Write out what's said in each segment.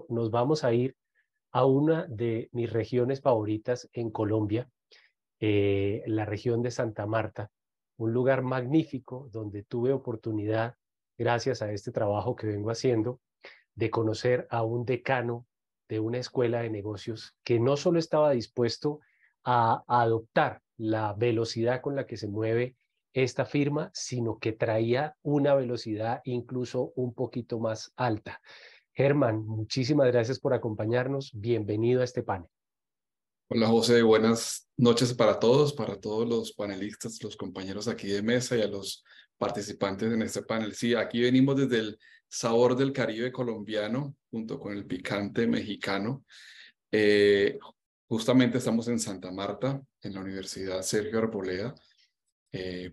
Nos vamos a ir a una de mis regiones favoritas en Colombia, la región de Santa Marta, un lugar magnífico donde tuve oportunidad, gracias a este trabajo que vengo haciendo, de conocer a un decano de una escuela de negocios que no solo estaba dispuesto a adoptar la velocidad con la que se mueve esta firma, sino que traía una velocidad incluso un poquito más alta. Germán, muchísimas gracias por acompañarnos. Bienvenido a este panel. Hola José, buenas noches para todos los panelistas, los compañeros aquí de mesa y a los participantes en este panel. Sí, aquí venimos desde el sabor del Caribe colombiano junto con el picante mexicano. Eh, Justamente estamos en Santa Marta, en la Universidad Sergio Arboleda.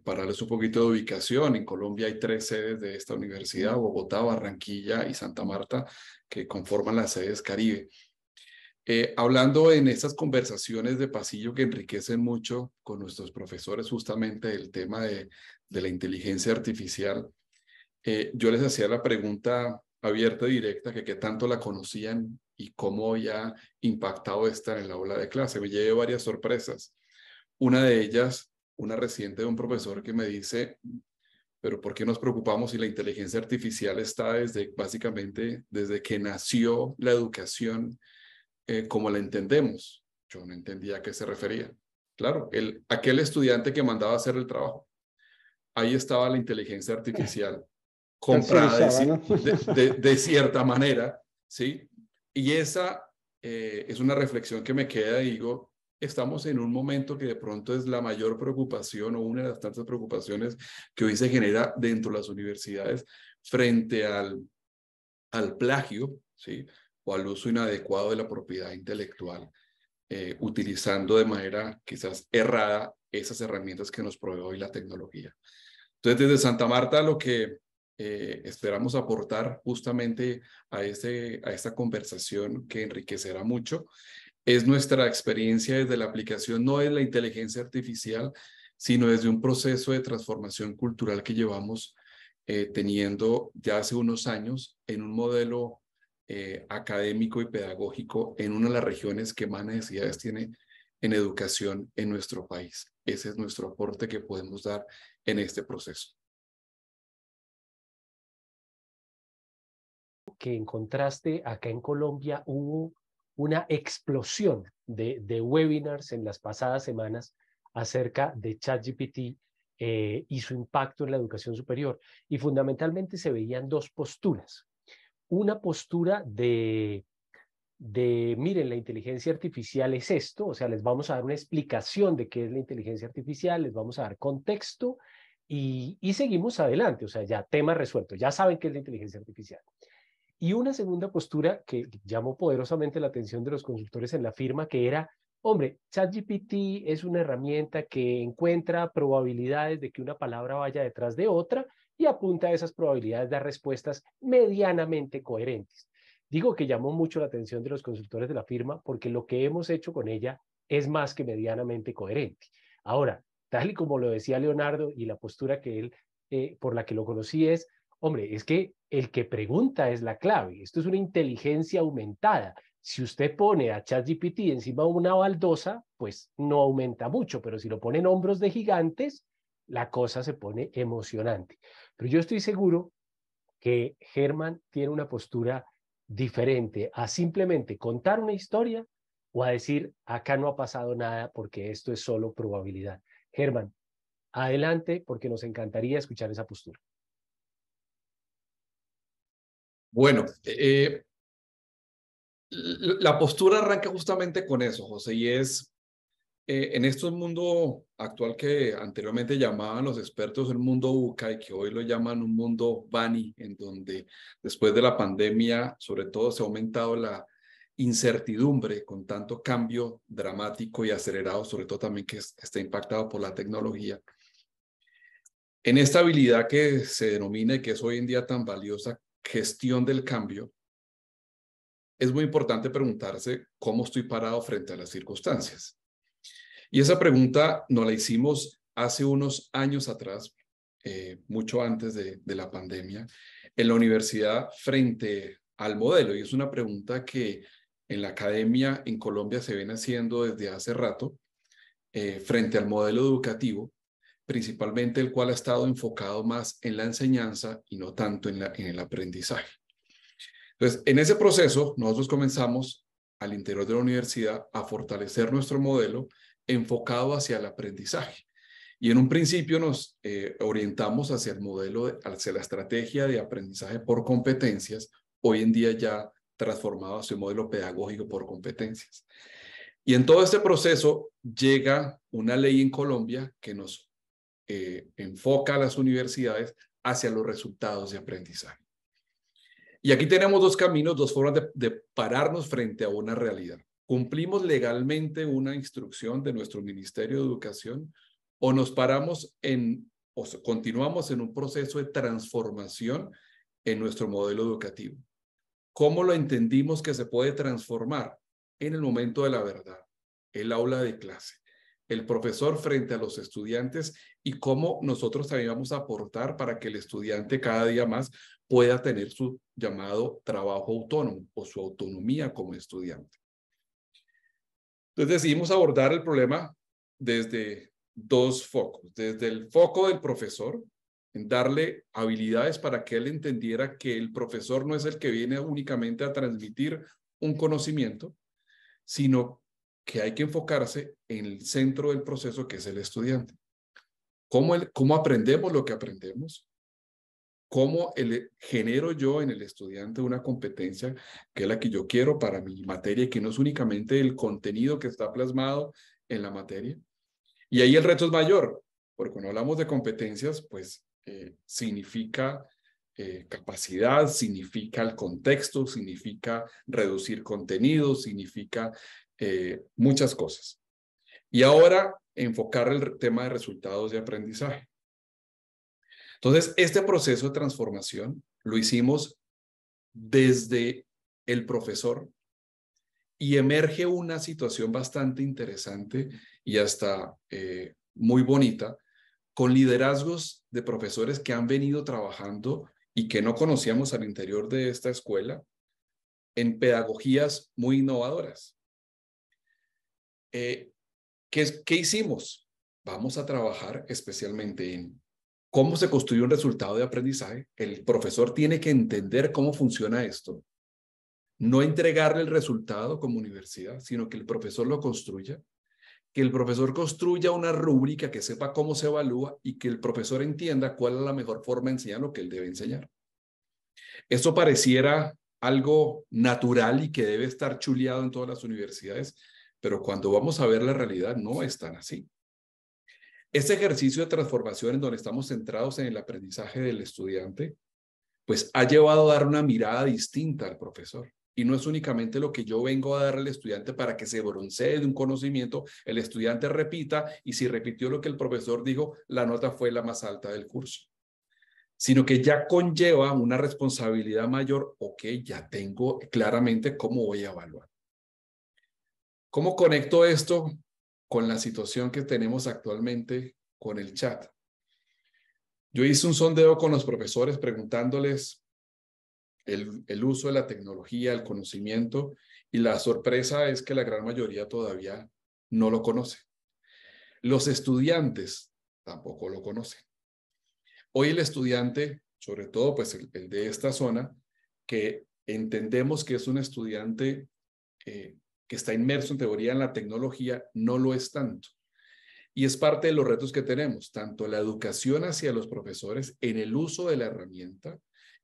Para darles un poquito de ubicación, en Colombia hay 3 sedes de esta universidad: Bogotá, Barranquilla y Santa Marta, que conforman las sedes Caribe. Hablando en estas conversaciones de pasillo que enriquecen mucho con nuestros profesores justamente el tema de la inteligencia artificial, yo les hacía la pregunta abierta y directa que qué tanto la conocían y cómo había impactado esta en el aula de clase. Me llevé varias sorpresas. Una de ellas, una reciente de un profesor que me dice, pero ¿por qué nos preocupamos si la inteligencia artificial está básicamente desde que nació la educación como la entendemos? Yo no entendía a qué se refería. Claro, aquel estudiante que mandaba a hacer el trabajo, ahí estaba la inteligencia artificial comprada Tercerizada, ¿no? de cierta manera, ¿sí? Y esa es una reflexión que me queda y digo, estamos en un momento que de pronto es la mayor preocupación o una de las tantas preocupaciones que hoy se genera dentro de las universidades frente al plagio, ¿sí? O al uso inadecuado de la propiedad intelectual, utilizando de manera quizás errada esas herramientas que nos provee hoy la tecnología. Entonces, desde Santa Marta, lo que esperamos aportar justamente a esta conversación que enriquecerá mucho es nuestra experiencia desde la aplicación, no de la inteligencia artificial, sino desde un proceso de transformación cultural que llevamos teniendo ya hace unos años en un modelo académico y pedagógico en una de las regiones que más necesidades tiene en educación en nuestro país. Ese es nuestro aporte que podemos dar en este proceso. Que en contraste, acá en Colombia hubo una explosión de webinars en las pasadas semanas acerca de ChatGPT y su impacto en la educación superior. Y fundamentalmente se veían dos posturas. Una postura miren, la inteligencia artificial es esto, o sea, les vamos a dar una explicación de qué es la inteligencia artificial, les vamos a dar contexto y seguimos adelante, o sea, ya tema resuelto, ya saben qué es la inteligencia artificial. Y una segunda postura que llamó poderosamente la atención de los consultores en la firma, que era, hombre, ChatGPT es una herramienta que encuentra probabilidades de que una palabra vaya detrás de otra y apunta a esas probabilidades de dar respuestas medianamente coherentes. Digo que llamó mucho la atención de los consultores de la firma porque lo que hemos hecho con ella es más que medianamente coherente. Ahora, tal y como lo decía Leonardo y la postura que él, por la que lo conocí es, hombre, es que el que pregunta es la clave. Esto es una inteligencia aumentada. Si usted pone a ChatGPT encima de una baldosa, pues no aumenta mucho, pero si lo pone en hombros de gigantes, la cosa se pone emocionante. Pero yo estoy seguro que Germán tiene una postura diferente a simplemente contar una historia o a decir, acá no ha pasado nada porque esto es solo probabilidad. Germán, adelante porque nos encantaría escuchar esa postura. Bueno, la postura arranca justamente con eso, José, y es en este mundo actual que anteriormente llamaban los expertos el mundo VUCA y que hoy lo llaman un mundo BANI, en donde después de la pandemia, sobre todo, se ha aumentado la incertidumbre con tanto cambio dramático y acelerado, sobre todo también que está impactado por la tecnología. En esta habilidad que se denomina y que es hoy en día tan valiosa, gestión del cambio, es muy importante preguntarse cómo estoy parado frente a las circunstancias. Y esa pregunta nos la hicimos hace unos años atrás, mucho antes de la pandemia, en la universidad frente al modelo? Y es una pregunta que en la academia en Colombia se viene haciendo desde hace rato frente al modelo educativo, principalmente el cual ha estado enfocado más en la enseñanza y no tanto en el aprendizaje. Entonces, en ese proceso, nosotros comenzamos al interior de la universidad a fortalecer nuestro modelo enfocado hacia el aprendizaje. Y en un principio nos orientamos hacia el modelo, hacia la estrategia de aprendizaje por competencias, hoy en día ya transformado hacia un modelo pedagógico por competencias. Y en todo este proceso llega una ley en Colombia que nos enfoca a las universidades hacia los resultados de aprendizaje. Y aquí tenemos dos caminos, dos formas de pararnos frente a una realidad. ¿Cumplimos legalmente una instrucción de nuestro Ministerio de Educación o nos paramos o continuamos en un proceso de transformación en nuestro modelo educativo? ¿Cómo lo entendimos que se puede transformar? En el momento de la verdad, el aula de clase, el profesor frente a los estudiantes y cómo nosotros también vamos a aportar para que el estudiante cada día más pueda tener su llamado trabajo autónomo o su autonomía como estudiante. Entonces decidimos abordar el problema desde dos focos. Desde el foco del profesor, en darle habilidades para que él entendiera que el profesor no es el que viene únicamente a transmitir un conocimiento, sino que hay que enfocarse en el centro del proceso, que es el estudiante. ¿Cómo aprendemos lo que aprendemos? ¿Cómo genero yo en el estudiante una competencia que es la que yo quiero para mi materia y que no es únicamente el contenido que está plasmado en la materia? Y ahí el reto es mayor, porque cuando hablamos de competencias, pues significa capacidad, significa el contexto, significa reducir contenido, significa muchas cosas. Y ahora enfocar el tema de resultados de aprendizaje. Entonces, este proceso de transformación lo hicimos desde el profesor y emerge una situación bastante interesante y hasta muy bonita, con liderazgos de profesores que han venido trabajando y que no conocíamos al interior de esta escuela en pedagogías muy innovadoras. ¿Qué hicimos? Vamos a trabajar especialmente en cómo se construye un resultado de aprendizaje. El profesor tiene que entender cómo funciona esto. No entregarle el resultado como universidad, sino que el profesor lo construya. Que el profesor construya una rúbrica que sepa cómo se evalúa y que el profesor entienda cuál es la mejor forma de enseñar lo que él debe enseñar. Esto pareciera algo natural y que debe estar chuleado en todas las universidades, pero cuando vamos a ver la realidad no es tan así. Este ejercicio de transformación en donde estamos centrados en el aprendizaje del estudiante, pues ha llevado a dar una mirada distinta al profesor. Y no es únicamente lo que yo vengo a darle al estudiante para que se broncee de un conocimiento, el estudiante repita y si repitió lo que el profesor dijo, la nota fue la más alta del curso. Sino que ya conlleva una responsabilidad mayor, ok, ya tengo claramente cómo voy a evaluar. ¿Cómo conecto esto con la situación que tenemos actualmente con el chat? Yo hice un sondeo con los profesores preguntándoles el uso de la tecnología, el conocimiento, y la sorpresa es que la gran mayoría todavía no lo conoce. Los estudiantes tampoco lo conocen. Hoy el estudiante, sobre todo pues el de esta zona, que entendemos que es un estudiante que está inmerso en teoría en la tecnología, no lo es tanto. Y es parte de los retos que tenemos, tanto la educación hacia los profesores en el uso de la herramienta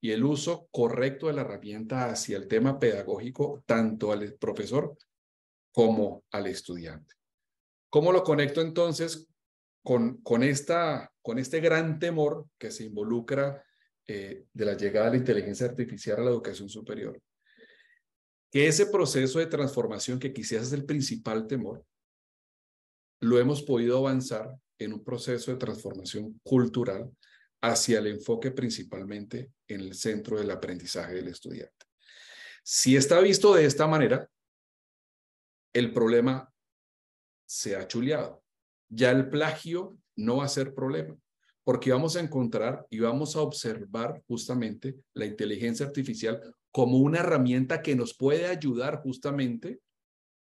y el uso correcto de la herramienta hacia el tema pedagógico, tanto al profesor como al estudiante. ¿Cómo lo conecto entonces con este gran temor que se involucra de la llegada de la inteligencia artificial a la educación superior? Que ese proceso de transformación, que quizás es el principal temor, lo hemos podido avanzar en un proceso de transformación cultural hacia el enfoque principalmente en el centro del aprendizaje del estudiante. Si está visto de esta manera, el problema se ha chuleado. Ya el plagio no va a ser problema, porque vamos a encontrar y vamos a observar justamente la inteligencia artificial como una herramienta que nos puede ayudar justamente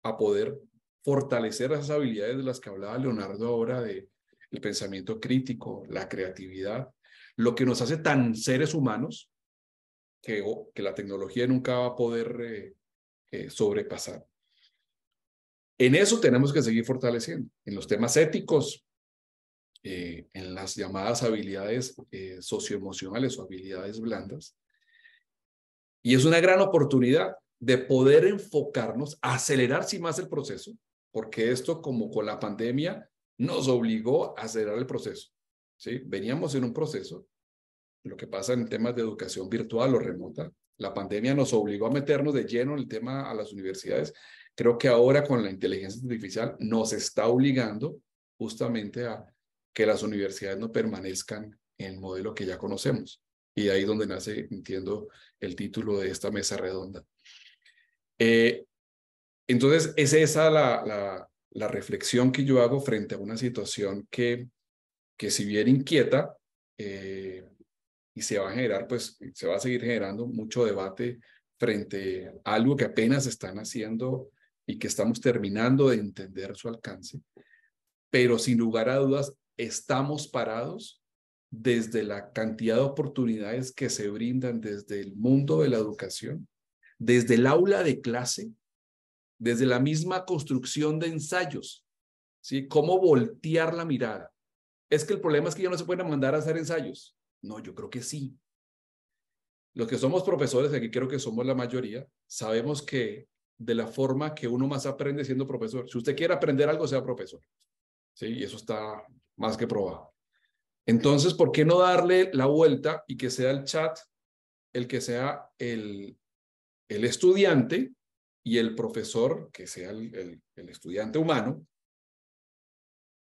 a poder fortalecer esas habilidades de las que hablaba Leonardo ahora, de el pensamiento crítico, la creatividad, lo que nos hace tan seres humanos que la tecnología nunca va a poder sobrepasar. En eso tenemos que seguir fortaleciendo, en los temas éticos, en las llamadas habilidades socioemocionales o habilidades blandas. Y es una gran oportunidad de poder enfocarnos, acelerar sin más el proceso, porque esto, como con la pandemia, nos obligó a acelerar el proceso. ¿Sí? Veníamos en un proceso, lo que pasa en temas de educación virtual o remota. La pandemia nos obligó a meternos de lleno en el tema a las universidades. Creo que ahora con la inteligencia artificial nos está obligando justamente a que las universidades no permanezcan en el modelo que ya conocemos. Y ahí es donde nace, entiendo, el título de esta mesa redonda. Entonces, es esa la reflexión que yo hago frente a una situación que si bien inquieta, y se va a generar, pues se va a seguir generando mucho debate frente a algo que apenas están haciendo y que estamos terminando de entender su alcance, pero sin lugar a dudas estamos parados desde la cantidad de oportunidades que se brindan desde el mundo de la educación, desde el aula de clase, desde la misma construcción de ensayos, ¿sí? Cómo voltear la mirada. Es que el problema es que ya no se pueden mandar a hacer ensayos. No, yo creo que sí. Los que somos profesores, aquí creo que somos la mayoría, sabemos que de la forma que uno más aprende siendo profesor. Si usted quiere aprender algo, sea profesor. ¿Sí? Y eso está más que probado. Entonces, ¿por qué no darle la vuelta y que sea el chat el que sea el estudiante y el profesor, que sea el estudiante humano,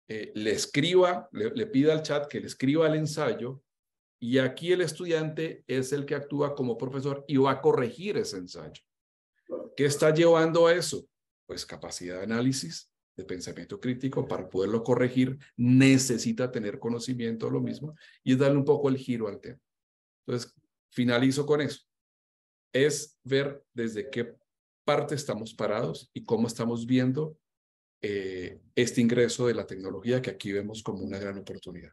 le escriba, le pida al chat que le escriba el ensayo, y aquí el estudiante es el que actúa como profesor y va a corregir ese ensayo. ¿Qué está llevando a eso? Pues capacidad de análisis, de pensamiento crítico. Para poderlo corregir necesita tener conocimiento de lo mismo y es darle un poco el giro al tema. Entonces, finalizo con eso. Es ver desde qué parte estamos parados y cómo estamos viendo este ingreso de la tecnología que aquí vemos como una gran oportunidad.